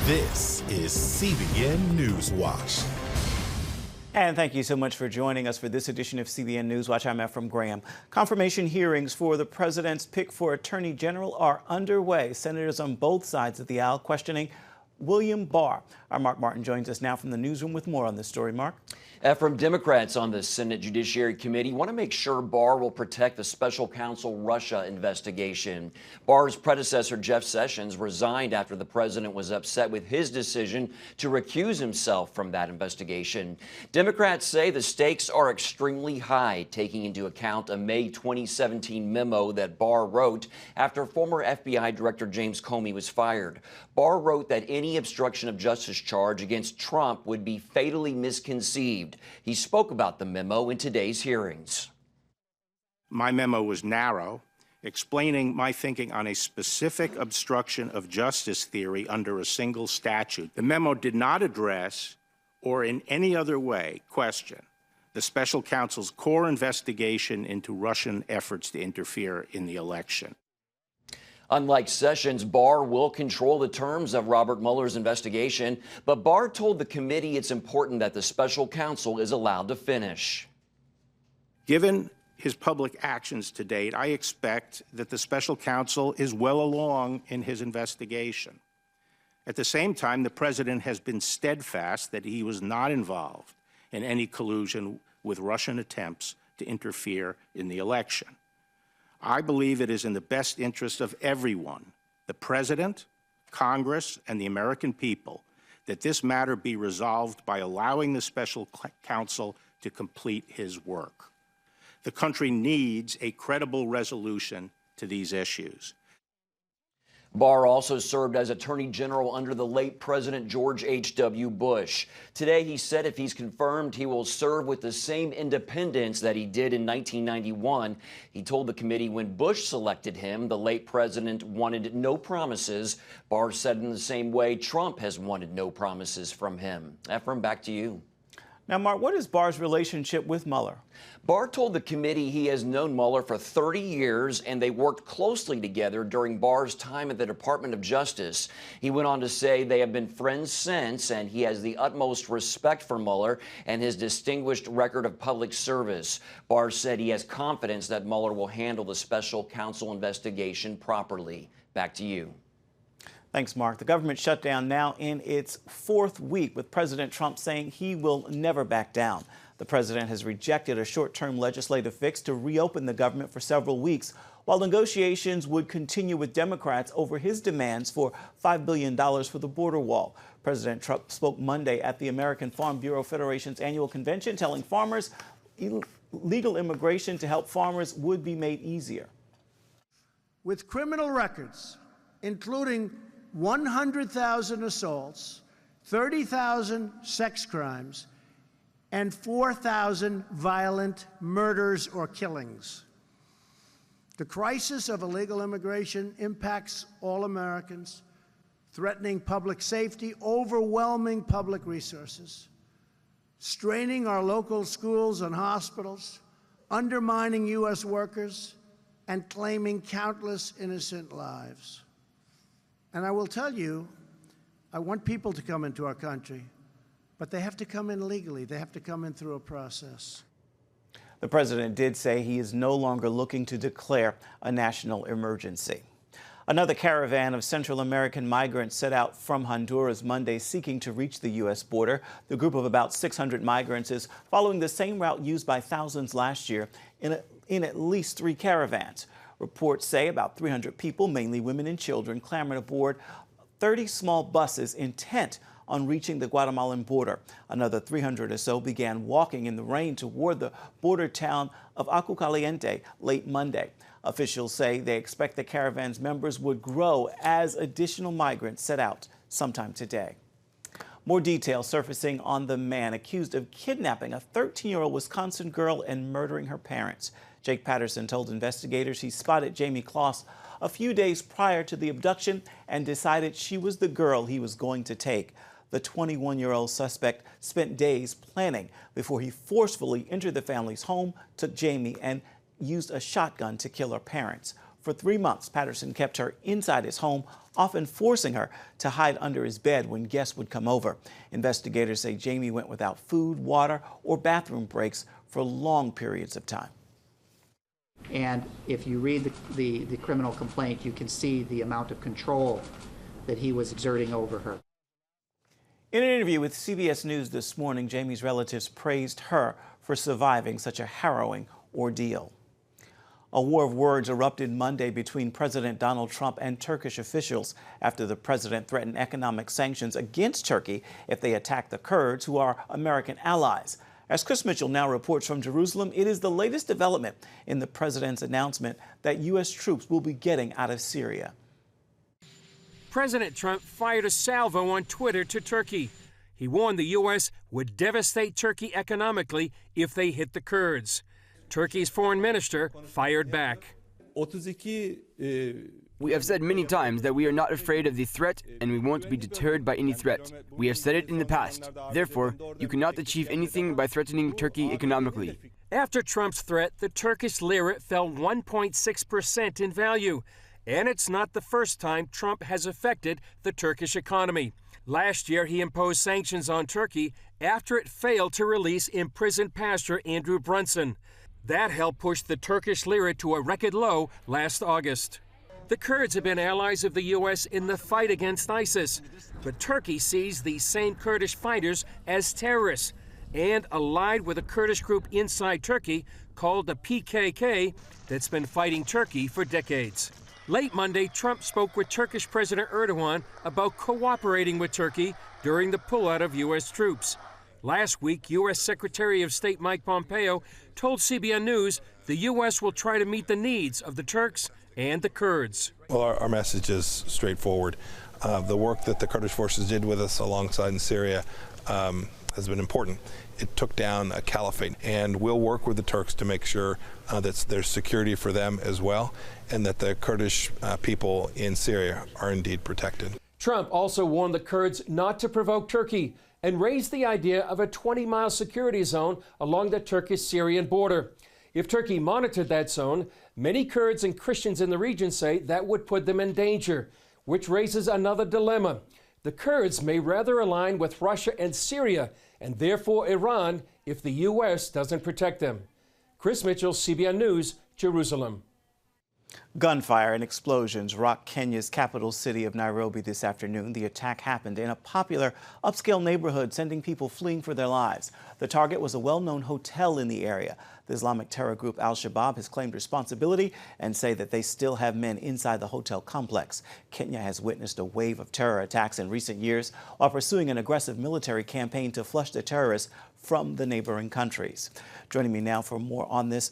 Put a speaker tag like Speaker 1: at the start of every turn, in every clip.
Speaker 1: This is CBN NewsWatch.
Speaker 2: And thank you so much for joining us for this edition of CBN NewsWatch. I'm Ephraim Graham. Confirmation hearings for the president's pick for Attorney General are underway. Senators on both sides of the aisle questioning William Barr. Our Mark Martin joins us now from the newsroom with more on this story. Mark?
Speaker 3: Ephraim, Democrats on the Senate Judiciary Committee want to make sure Barr will protect the special counsel Russia investigation. Barr's predecessor, Jeff Sessions, resigned after the president was upset with his decision to recuse himself from that investigation. Democrats say the stakes are extremely high, taking into account a May 2017 memo that Barr wrote after former FBI Director James Comey was fired. Barr wrote that any obstruction of justice charge against Trump would be fatally misconceived. He spoke about the memo in today's hearings.
Speaker 4: My memo was narrow, explaining my thinking on a specific obstruction of justice theory under a single statute. The memo did not address or in any other way question the special counsel's core investigation into Russian efforts to interfere in the election.
Speaker 3: Unlike Sessions, Barr will control the terms of Robert Mueller's investigation, but Barr told the committee it's important that the special counsel is allowed to finish.
Speaker 4: Given his public actions to date, I expect that the special counsel is well along in his investigation. At the same time, the president has been steadfast that he was not involved in any collusion with Russian attempts to interfere in the election. I believe it is in the best interest of everyone, the President, Congress, and the American people, that this matter be resolved by allowing the special counsel to complete his work. The country needs a credible resolution to these issues.
Speaker 3: Barr also served as Attorney General under the late President George H.W. Bush. Today, he said if he's confirmed, he will serve with the same independence that he did in 1991. He told the committee when Bush selected him, the late president wanted no promises. Barr said in the same way Trump has wanted no promises from him. Ephraim, back to you.
Speaker 2: Now, Mark, what is Barr's relationship with Mueller?
Speaker 3: Barr told the committee he has known Mueller for 30 years, and they worked closely together during Barr's time at the Department of Justice. He went on to say they have been friends since, and he has the utmost respect for Mueller and his distinguished record of public service. Barr said he has confidence that Mueller will handle the special counsel investigation properly. Back to you.
Speaker 2: Thanks, Mark. The government shutdown now in its fourth week, with President Trump saying he will never back down. The president has rejected a short-term legislative fix to reopen the government for several weeks, while negotiations would continue with Democrats over his demands for $5 billion for the border wall. President Trump spoke Monday at the American Farm Bureau Federation's annual convention, telling farmers legal immigration to help farmers would be made easier.
Speaker 5: With criminal records, including 100,000 assaults, 30,000 sex crimes, and 4,000 violent murders or killings. The crisis of illegal immigration impacts all Americans, threatening public safety, overwhelming public resources, straining our local schools and hospitals, undermining U.S. workers, and claiming countless innocent lives. And I will tell you, I want people to come into our country, but they have to come in legally. They have to come in through a process.
Speaker 2: The president did say he is no longer looking to declare a national emergency. Another caravan of Central American migrants set out from Honduras Monday seeking to reach the U.S. border. The group of about 600 migrants is following the same route used by thousands last year in at least 3 caravans. Reports say about 300 people, mainly women and children, clambered aboard 30 small buses intent on reaching the Guatemalan border. Another 300 or so began walking in the rain toward the border town of Acucaliente late Monday. Officials say they expect the caravan's members would grow as additional migrants set out sometime today. More details surfacing on the man accused of kidnapping a 13-year-old Wisconsin girl and murdering her parents. Jake Patterson told investigators he spotted Jamie Kloss a few days prior to the abduction and decided she was the girl he was going to take. The 21-year-old suspect spent days planning before he forcefully entered the family's home, took Jamie, and used a shotgun to kill her parents. For 3 months, Patterson kept her inside his home, often forcing her to hide under his bed when guests would come over. Investigators say Jamie went without food, water, or bathroom breaks for long periods of time.
Speaker 6: And if you read the criminal complaint, you can see the amount of control that he was exerting over her.
Speaker 2: In an interview with CBS News this morning, Jamie's relatives praised her for surviving such a harrowing ordeal. A war of words erupted Monday between President Donald Trump and Turkish officials after the president threatened economic sanctions against Turkey if they attack the Kurds, who are American allies. As Chris Mitchell now reports from Jerusalem, it is the latest development in the president's announcement that U.S. troops will be getting out of Syria.
Speaker 7: President Trump fired a salvo on Twitter to Turkey. He warned the U.S. would devastate Turkey economically if they hit the Kurds. Turkey's foreign minister fired back.
Speaker 8: We have said many times that we are not afraid of the threat and we won't be deterred by any threat. We have said it in the past. Therefore, you cannot achieve anything by threatening Turkey economically.
Speaker 7: After Trump's threat, the Turkish lira fell 1.6% in value. And it's not the first time Trump has affected the Turkish economy. Last year, he imposed sanctions on Turkey after it failed to release imprisoned pastor Andrew Brunson. That helped push the Turkish lira to a record low last August. The Kurds have been allies of the U.S. in the fight against ISIS, but Turkey sees these same Kurdish fighters as terrorists and allied with a Kurdish group inside Turkey called the PKK that's been fighting Turkey for decades. Late Monday, Trump spoke with Turkish President Erdogan about cooperating with Turkey during the pullout of U.S. troops. Last week, U.S. Secretary of State Mike Pompeo told CBN News the U.S. will try to meet the needs of the Turks and the Kurds.
Speaker 9: Well, our message is straightforward. The work that the Kurdish forces did with us alongside in Syria has been important. It took down a caliphate, and we'll work with the Turks to make sure that there's security for them as well, and that the Kurdish people in Syria are indeed protected.
Speaker 7: Trump also warned the Kurds not to provoke Turkey and raised the idea of a 20-mile security zone along the Turkish-Syrian border. If Turkey monitored that zone, many Kurds and Christians in the region say that would put them in danger, which raises another dilemma. The Kurds may rather align with Russia and Syria, and therefore Iran, if the U.S. doesn't protect them. Chris Mitchell, CBN News, Jerusalem.
Speaker 2: Gunfire and explosions rocked Kenya's capital city of Nairobi this afternoon. The attack happened in a popular upscale neighborhood, sending people fleeing for their lives. The target was a well-known hotel in the area. The Islamic terror group Al-Shabaab has claimed responsibility and say that they still have men inside the hotel complex. Kenya has witnessed a wave of terror attacks in recent years while pursuing an aggressive military campaign to flush the terrorists from the neighboring countries. Joining me now for more on this,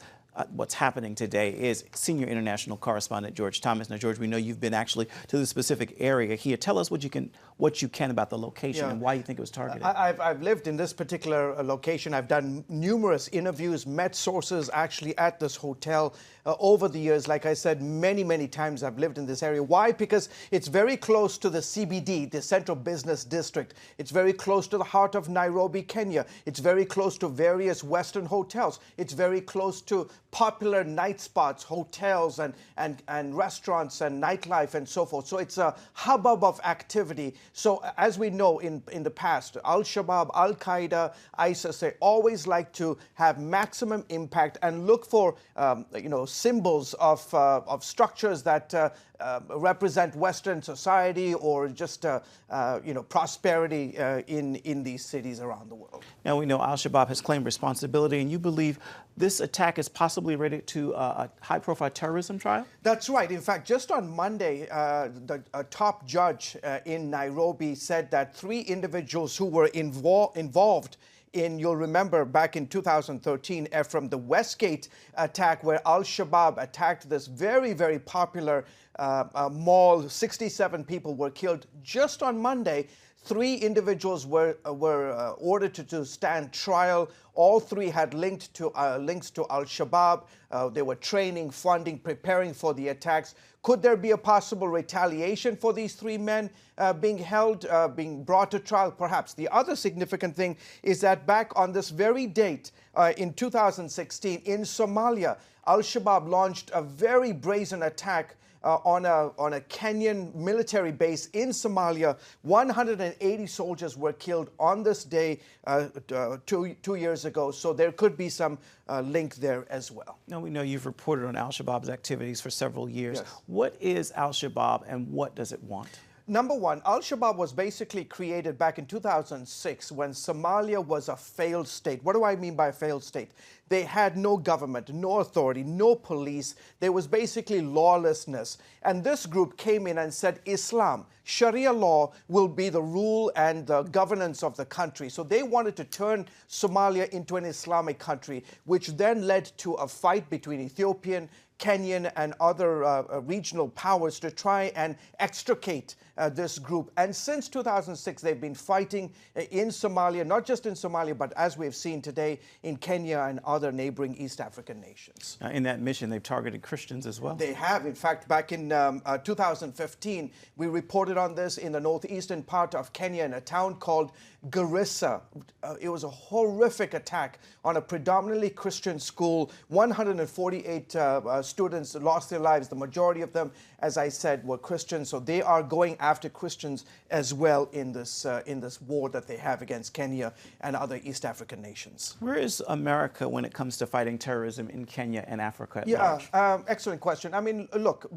Speaker 2: what's happening today, is senior international correspondent George Thomas. Now, George, we know you've been actually to the specific area here. Tell us what you can about the location and why you think it was targeted.
Speaker 10: I've lived in this particular location. I've done numerous interviews, met sources actually at this hotel over the years. Like I said, many times I've lived in this area. Why? Because it's very close to the CBD, the Central Business District. It's very close to the heart of Nairobi, Kenya. It's very close to various Western hotels. It's very close to popular night spots, hotels and restaurants and nightlife and so forth. So it's a hubbub of activity. So as we know in the past, Al-Shabaab, Al-Qaeda, ISIS, they always like to have maximum impact and look for symbols of structures that represent Western society or just prosperity in these cities around the world.
Speaker 2: Now we know Al-Shabaab has claimed responsibility, and you believe this attack is possibly related to a high-profile terrorism trial?
Speaker 10: That's right. In fact, just on Monday, a top judge in Nairobi said that 3 individuals who were involved in, you'll remember back in 2013, from the Westgate attack where Al-Shabaab attacked this very popular mall. 67 people were killed. Just on Monday, 3 individuals were ordered to stand trial. All 3 had links to Al-Shabaab. They were training, funding, preparing for the attacks. Could there be a possible retaliation for these 3 men being held, being brought to trial? Perhaps. The other significant thing is that back on this very date in 2016 in Somalia, Al-Shabaab launched a very brazen attack on a Kenyan military base in Somalia. 180 soldiers were killed on this day 2 years ago, so there could be some link there as well.
Speaker 2: Now, we know you've reported on Al-Shabaab's activities for several years.
Speaker 10: Yes.
Speaker 2: What is Al-Shabaab and what does it want?
Speaker 10: Number one, Al-Shabaab was basically created back in 2006 when Somalia was a failed state. What do I mean by a failed state? They had no government, no authority, no police. There was basically lawlessness. And this group came in and said Islam, Sharia law will be the rule and the governance of the country. So they wanted to turn Somalia into an Islamic country, which then led to a fight between Ethiopian, Kenyan and other regional powers to try and extricate this group. And since 2006, they've been fighting in Somalia, not just in Somalia, but as we've seen today in Kenya and other neighboring East African nations.
Speaker 2: In that mission, they've targeted Christians as well.
Speaker 10: They have. In fact, back in 2015, we reported on this in the northeastern part of Kenya in a town called Garissa. It was a horrific attack on a predominantly Christian school. 148 students lost their lives. The majority of them, as I said, were Christians. So they are going after Christians as well in this war that they have against Kenya and other East African nations.
Speaker 2: Where is America when it comes to fighting terrorism in Kenya and Africa at large?
Speaker 10: Excellent question. I mean, look,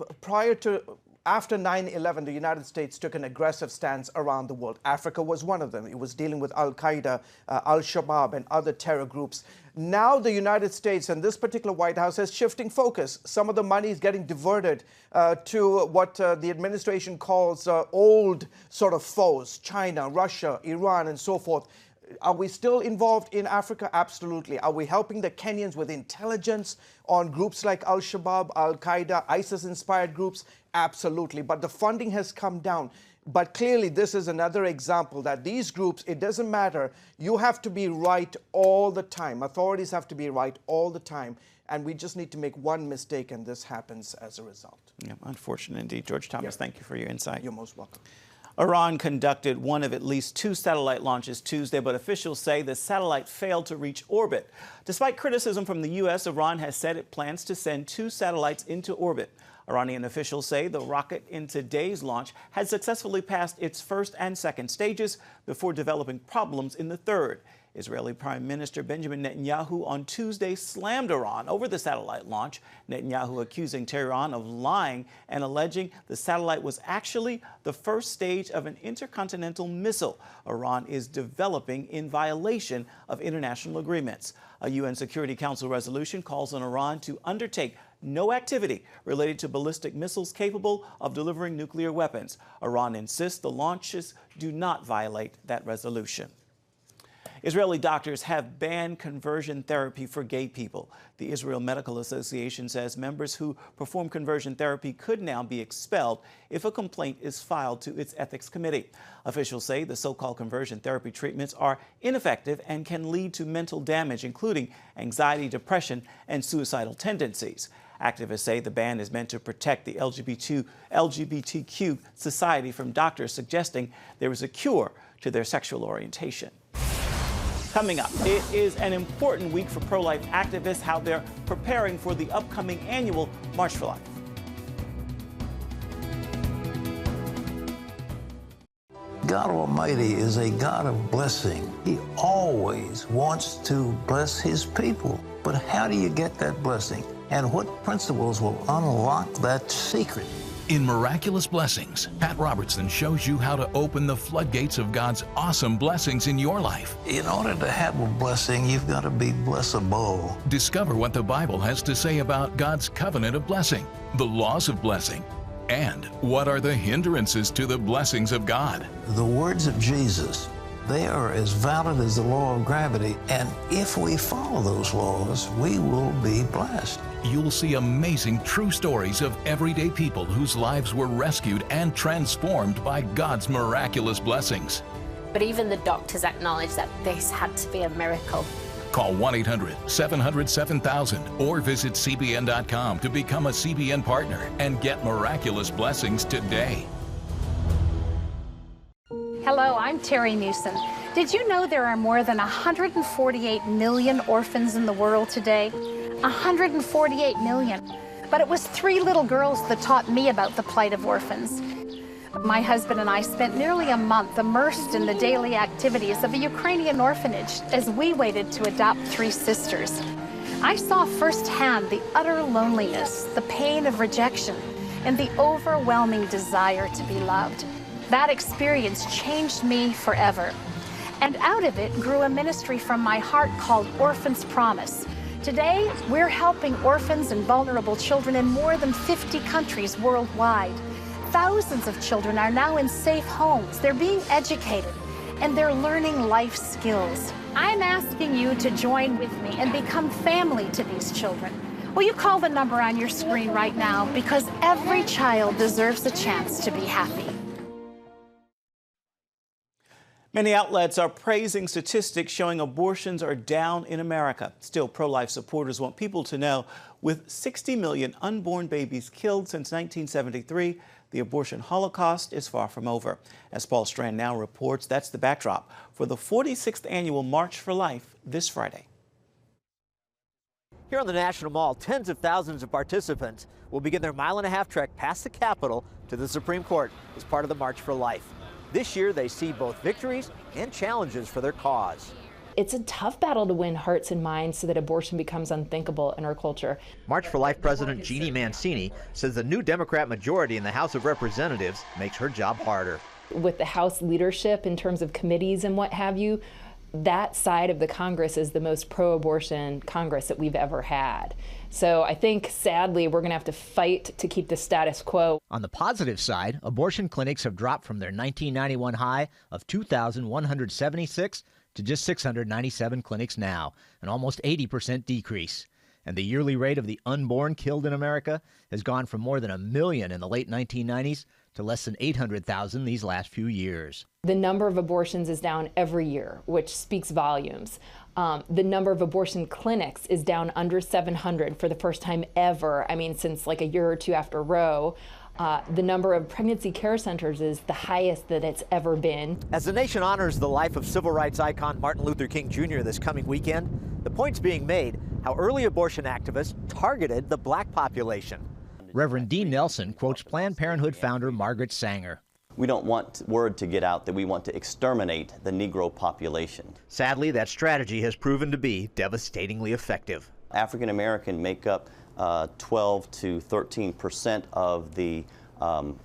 Speaker 10: after 9/11, the United States took an aggressive stance around the world. Africa was one of them. It was dealing with Al-Qaeda, Al-Shabaab, and other terror groups. Now the United States and this particular White House is shifting focus. Some of the money is getting diverted to what the administration calls old sort of foes, China, Russia, Iran, and so forth. Are we still involved in Africa? Absolutely. Are we helping the Kenyans with intelligence on groups like Al-Shabaab, Al-Qaeda, ISIS-inspired groups? Absolutely. But the funding has come down. But clearly, this is another example that these groups, it doesn't matter. You have to be right all the time. Authorities have to be right all the time. And we just need to make one mistake, and this happens as a result.
Speaker 2: Yeah, unfortunate indeed. George Thomas, thank you for your insight.
Speaker 10: You're most welcome.
Speaker 2: Iran conducted one of at least 2 satellite launches Tuesday, but officials say the satellite failed to reach orbit. Despite criticism from the U.S., Iran has said it plans to send 2 satellites into orbit. Iranian officials say the rocket in today's launch had successfully passed its first and second stages before developing problems in the third. Israeli Prime Minister Benjamin Netanyahu on Tuesday slammed Iran over the satellite launch, Netanyahu accusing Tehran of lying and alleging the satellite was actually the first stage of an intercontinental missile Iran is developing in violation of international agreements. A UN Security Council resolution calls on Iran to undertake no activity related to ballistic missiles capable of delivering nuclear weapons. Iran insists the launches do not violate that resolution. Israeli doctors have banned conversion therapy for gay people. The Israel Medical Association says members who perform conversion therapy could now be expelled if a complaint is filed to its ethics committee. Officials say the so-called conversion therapy treatments are ineffective and can lead to mental damage, including anxiety, depression, and suicidal tendencies. Activists say the ban is meant to protect the LGBTQ society from doctors suggesting there is a cure to their sexual orientation. Coming up, it is an important week for pro-life activists, how they're preparing for the upcoming annual March for Life.
Speaker 11: God Almighty is a God of blessing. He always wants to bless His people. But how do you get that blessing? And what principles will unlock that secret?
Speaker 12: In Miraculous Blessings, Pat Robertson shows you how to open the floodgates of God's awesome blessings in your life.
Speaker 11: In order to have a blessing, you've got to be blessable.
Speaker 12: Discover what the Bible has to say about God's covenant of blessing, the laws of blessing, and what are the hindrances to the blessings of God.
Speaker 11: The words of Jesus, they are as valid as the law of gravity, and if we follow those laws, we will be blessed.
Speaker 12: You'll see amazing true stories of everyday people whose lives were rescued and transformed by God's miraculous blessings.
Speaker 13: But even the doctors acknowledge that this had to be a miracle.
Speaker 12: Call 1-800-700-7000 or visit CBN.com to become a CBN partner and get miraculous blessings today.
Speaker 14: Hello, I'm Terry Newsom. Did you know there are more than 148 million orphans in the world today? 148 million. But it was 3 little girls that taught me about the plight of orphans. My husband and I spent nearly a month immersed in the daily activities of a Ukrainian orphanage as we waited to adopt 3 sisters. I saw firsthand the utter loneliness, the pain of rejection, and the overwhelming desire to be loved. That experience changed me forever. And out of it grew a ministry from my heart called Orphans Promise. Today, we're helping orphans and vulnerable children in more than 50 countries worldwide. Thousands of children are now in safe homes. They're being educated, and they're learning life skills. I'm asking you to join with me and become family to these children. Will you call the number on your screen right now? Because every child deserves a chance to be happy.
Speaker 2: Many outlets are praising statistics showing abortions are down in America. Still, pro-life supporters want people to know with 60 million unborn babies killed since 1973, the abortion holocaust is far from over. As Paul Strand now reports, that's the backdrop for the 46th annual March for Life this Friday.
Speaker 15: Here on the National Mall, tens of thousands of participants will begin their mile-and-a-half trek past the Capitol to the Supreme Court as part of the March for Life. This year, they see both victories and challenges for their cause.
Speaker 16: It's a tough battle to win hearts and minds so that abortion becomes unthinkable in our culture.
Speaker 15: March for Life President Jeannie Mancini says the new Democrat majority in the House of Representatives makes her job harder.
Speaker 16: With the House leadership in terms of committees and what have you, that side of the Congress is the most pro-abortion Congress that we've ever had. So I think, sadly, we're going to have to fight to keep the status quo.
Speaker 15: On the positive side, abortion clinics have dropped from their 1991 high of 2,176 to just 697 clinics now, an almost 80% decrease. And the yearly rate of the unborn killed in America has gone from more than 1 million in the late 1990s to less than 800,000 these last few years.
Speaker 16: The number of abortions is down every year, which speaks volumes. The number of abortion clinics is down under 700 for the first time ever. I mean, since like a year or two after Roe. The number of pregnancy care centers is the highest that it's ever been.
Speaker 15: As the nation honors the life of civil rights icon Martin Luther King Jr. this coming weekend, the point's being made how early abortion activists targeted the black population. Reverend Dean Nelson quotes Planned Parenthood founder Margaret Sanger.
Speaker 17: We don't want word to get out that we want to exterminate the Negro population.
Speaker 15: Sadly, that strategy has proven to be devastatingly effective.
Speaker 17: African American make up 12 to 13% of the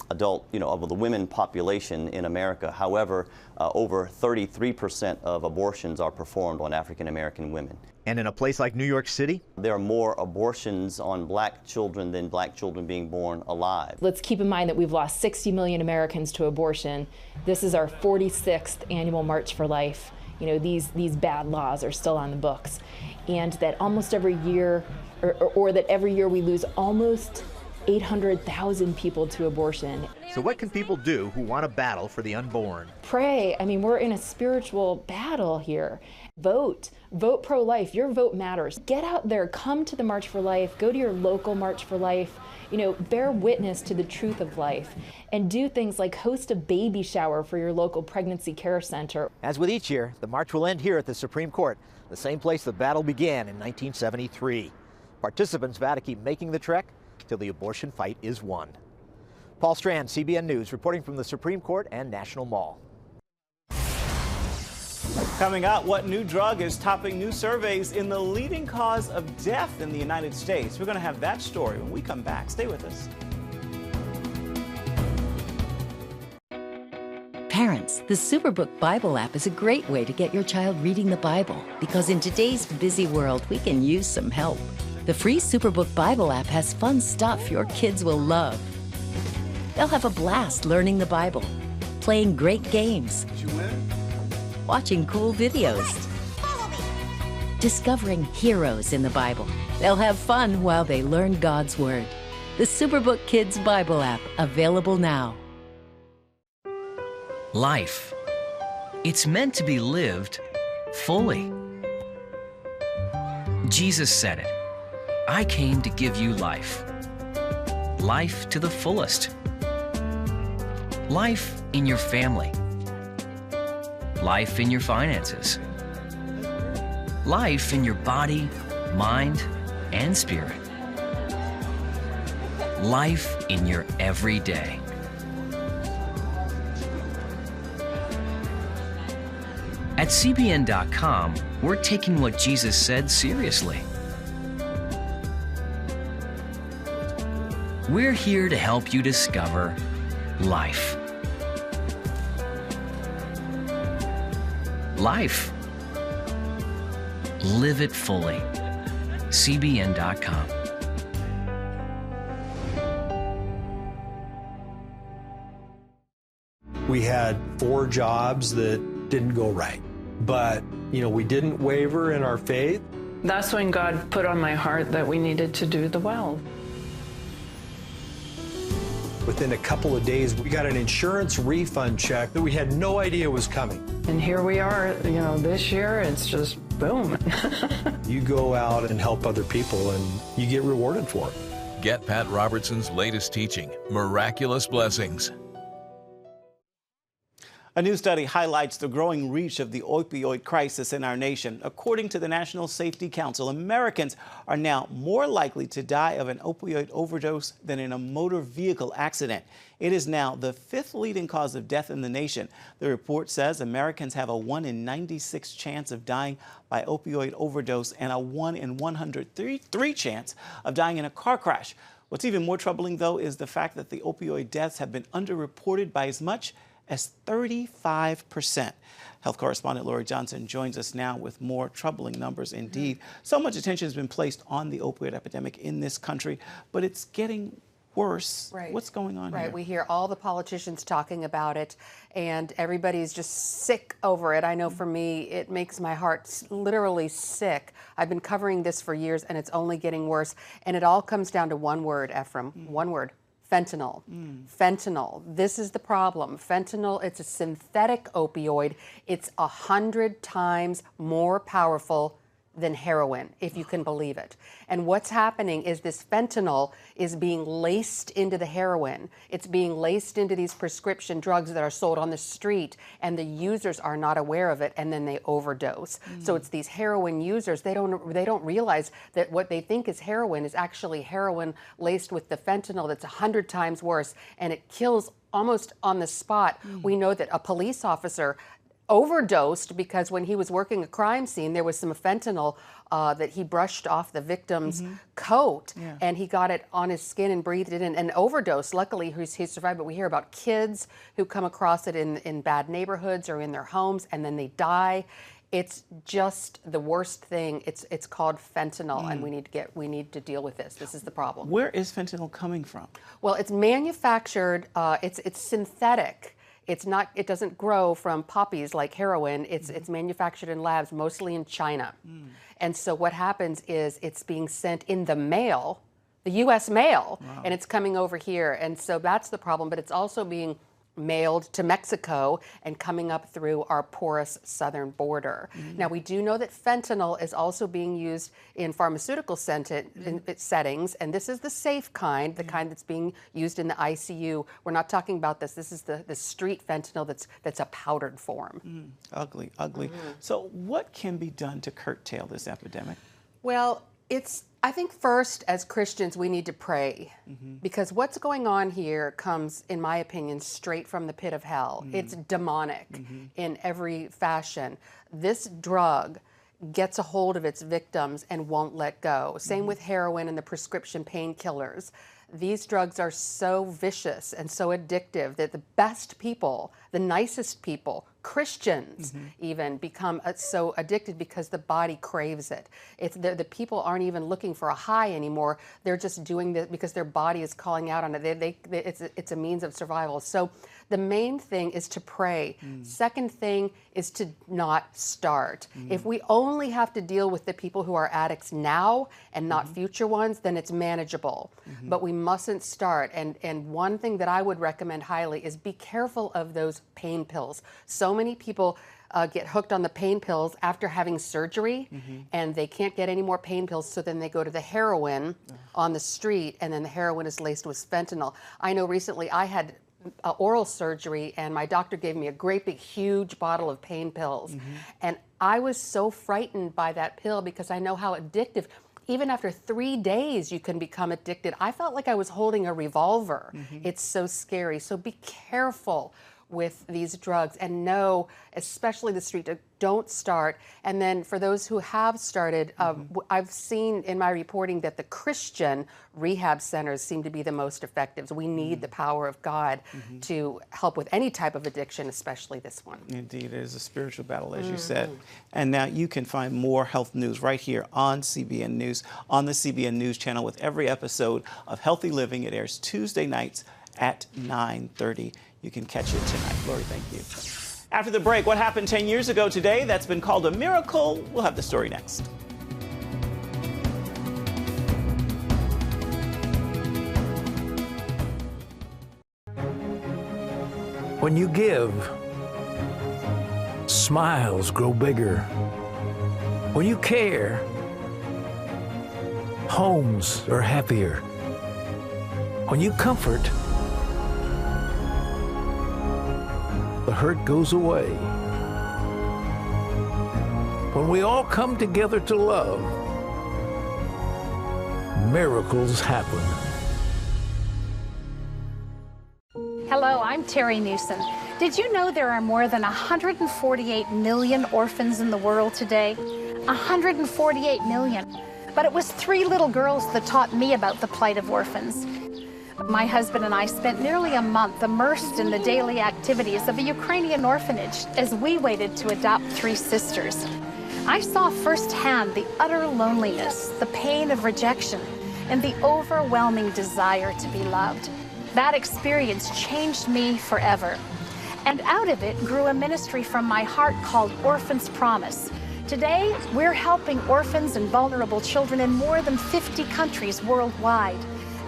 Speaker 17: adult, of the women population in America. However, over 33% of abortions are performed on African American women.
Speaker 15: And in a place like New York City?
Speaker 17: There are more abortions on black children than black children being born alive.
Speaker 16: Let's keep in mind that we've lost 60 million Americans to abortion. This is our 46th annual March for Life. You know, these bad laws are still on the books. And that almost every year, or that every year we lose almost 800,000 people to abortion.
Speaker 15: So what can people do who want to battle for the unborn?
Speaker 16: Pray. I mean, we're in a spiritual battle here. Vote. Vote pro-life. Your vote matters. Get out there. Come to the March for Life. Go to your local March for Life. You know, bear witness to the truth of life. And do things like host a baby shower for your local pregnancy care center.
Speaker 15: As with each year, the march will end here at the Supreme Court, the same place the battle began in 1973. Participants vow to keep making the trek till the abortion fight is won. Paul Strand, CBN News, reporting from the Supreme Court and National Mall.
Speaker 2: Coming up, what new drug is topping new surveys in the leading cause of death in the United States? We're going to have that story when we come back. Stay with us.
Speaker 18: Parents, the Superbook Bible app is a great way to get your child reading the Bible, because in today's busy world, we can use some help. The free Superbook Bible app has fun stuff your kids will love. They'll have a blast learning the Bible, playing great games, watching cool videos, discovering heroes in the Bible. They'll have fun while they learn God's Word. The Superbook Kids Bible app, available now.
Speaker 19: Life. It's meant to be lived fully. Jesus said it. I came to give you life. Life to the fullest. Life in your family. Life in your finances. Life in your body, mind, and spirit. Life in your everyday. At CBN.com, we're taking what Jesus said seriously. We're here to help you discover life. Life. Live it fully. CBN.com.
Speaker 20: We had 4 jobs that didn't go right, but we didn't waver in our faith.
Speaker 21: That's when God put on my heart that we needed to do the well.
Speaker 20: Within a couple of days, we got an insurance refund check that we had no idea was coming.
Speaker 21: And here we are, this year, it's just boom.
Speaker 20: You go out and help other people and you get rewarded for it.
Speaker 12: Get Pat Robertson's latest teaching, Miraculous Blessings.
Speaker 2: A new study highlights the growing reach of the opioid crisis in our nation. According to the National Safety Council, Americans are now more likely to die of an opioid overdose than in a motor vehicle accident. It is now the 5th leading cause of death in the nation. The report says Americans have a 1 in 96 chance of dying by opioid overdose and a 1 in 103 chance of dying in a car crash. What's even more troubling, though, is the fact that the opioid deaths have been underreported by as much as 35%. Health correspondent Lori Johnson joins us now with more troubling numbers indeed. So much attention has been placed on the opioid epidemic in this country, but it's getting worse.
Speaker 22: Right.
Speaker 2: What's going on here?
Speaker 22: Right. We hear all the politicians talking about it, and everybody's just sick over it. I know for me, it makes my heart literally sick. I've been covering this for years, and it's only getting worse. And it all comes down to one word, Ephraim, one word. Fentanyl. Fentanyl. This is the problem. Fentanyl, it's a synthetic opioid. It's 100 times more powerful than heroin, if you can believe it. And what's happening is this fentanyl is being laced into the heroin. It's being laced into these prescription drugs that are sold on the street, and the users are not aware of it, and then they overdose. So it's these heroin users, they don't realize that what they think is heroin is actually heroin laced with the fentanyl that's 100 times worse, and it kills almost on the spot. We know that a police officer overdosed because when he was working a crime scene, there was some fentanyl that he brushed off the victim's coat, and he got it on his skin and breathed it in and overdosed. Luckily, he survived, but we hear about kids who come across it in bad neighborhoods or in their homes, and then they die. It's just the worst thing. It's called fentanyl, and we need to deal with this. This is the problem.
Speaker 2: Where is fentanyl coming from?
Speaker 22: Well, it's manufactured. It's synthetic. It's not. It doesn't grow from poppies like heroin. It's manufactured in labs, mostly in China. And so what happens is it's being sent in the mail, the U.S. mail, and it's coming over here. And so that's the problem. But it's also being mailed to Mexico and coming up through our porous southern border. Now, we do know that fentanyl is also being used in pharmaceutical settings, and this is the safe kind, the kind that's being used in the ICU. We're not talking about this. This is the street fentanyl that's a powdered form.
Speaker 2: Ugly, ugly. So what can be done to curtail this epidemic?
Speaker 22: Well, I think first, as Christians, we need to pray, because what's going on here comes, in my opinion, straight from the pit of hell. It's demonic in every fashion. This drug gets a hold of its victims and won't let go. Same with heroin and the prescription painkillers. These drugs are so vicious and so addictive that the best people, the nicest people, Christians even, become so addicted because the body craves it. The people aren't even looking for a high anymore. They're just doing it because their body is calling out on it. It's a means of survival. So the main thing is to pray. Second thing is to not start. If we only have to deal with the people who are addicts now and not future ones, then it's manageable. But we mustn't start. And one thing that I would recommend highly is be careful of those pain pills. So many people get hooked on the pain pills after having surgery, and they can't get any more pain pills, so then they go to the heroin on the street, and then the heroin is laced with fentanyl. I know recently I had oral surgery, and my doctor gave me a great big huge bottle of pain pills, and I was so frightened by that pill because I know how addictive. even after 3 days, you can become addicted. I felt like I was holding a revolver. It's so scary. So be careful with these drugs and know, especially the street, don't start. And then for those who have started, I've seen in my reporting that the Christian rehab centers seem to be the most effective. So we need the power of God to help with any type of addiction, especially this one.
Speaker 2: Indeed, it is a spiritual battle, as you said. And now you can find more health news right here on CBN News, on the CBN News channel, with every episode of Healthy Living. It airs Tuesday nights at 9:30. You can catch it tonight. Lori, thank you. After the break, what happened 10 years ago today that's been called a miracle? We'll have the story next.
Speaker 1: When you give, smiles grow bigger. When you care, homes are happier. When you comfort, the hurt goes away. When we all come together to love, miracles happen.
Speaker 14: Hello, I'm Terry Newsom. Did you know there are more than 148 million orphans in the world today? 148 million. But it was 3 little girls that taught me about the plight of orphans. My husband and I spent nearly a month immersed in the daily activities of a Ukrainian orphanage as we waited to adopt 3 sisters. I saw firsthand the utter loneliness, the pain of rejection, and the overwhelming desire to be loved. That experience changed me forever. And out of it grew a ministry from my heart called Orphans Promise. Today, we're helping orphans and vulnerable children in more than 50 countries worldwide.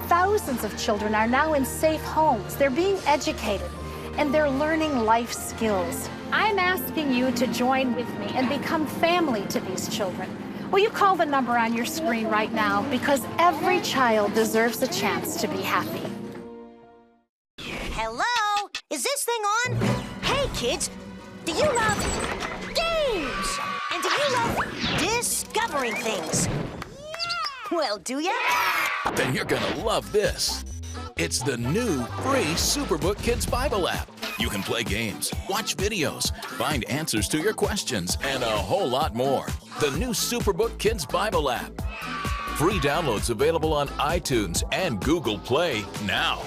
Speaker 14: Thousands of children are now in safe homes. They're being educated, and they're learning life skills. I'm asking you to join with me and become family to these children. Will you call the number on your screen right now? Because every child deserves a chance to be happy.
Speaker 4: Hello? Is this thing on? Hey, kids, do you love games? And do you love discovering things? Well, do ya?
Speaker 12: Then you're gonna love this. It's the new free Superbook Kids Bible app. You can play games, watch videos, find answers to your questions, and a whole lot more. The new Superbook Kids Bible app. Free downloads available on iTunes and Google Play now.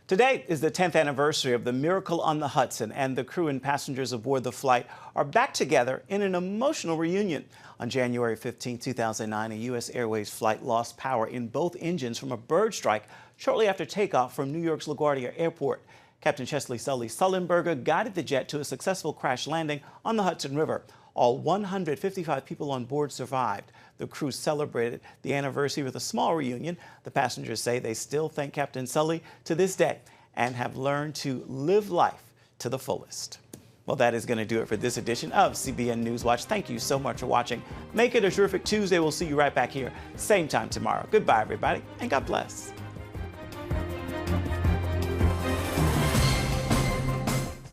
Speaker 2: Today is the 10th anniversary of the miracle on the Hudson, and the crew and passengers aboard the flight are back together in an emotional reunion. On January 15, 2009, a U.S. Airways flight lost power in both engines from a bird strike shortly after takeoff from New York's LaGuardia Airport. Captain Chesley Sully Sullenberger guided the jet to a successful crash landing on the Hudson River. All 155 people on board survived. The crew celebrated the anniversary with a small reunion. The passengers say they still thank Captain Sully to this day and have learned to live life to the fullest. Well, that is going to do it for this edition of CBN NewsWatch. Thank you so much for watching. Make it a terrific Tuesday. We'll see you right back here, same time tomorrow. Goodbye, everybody, and God bless.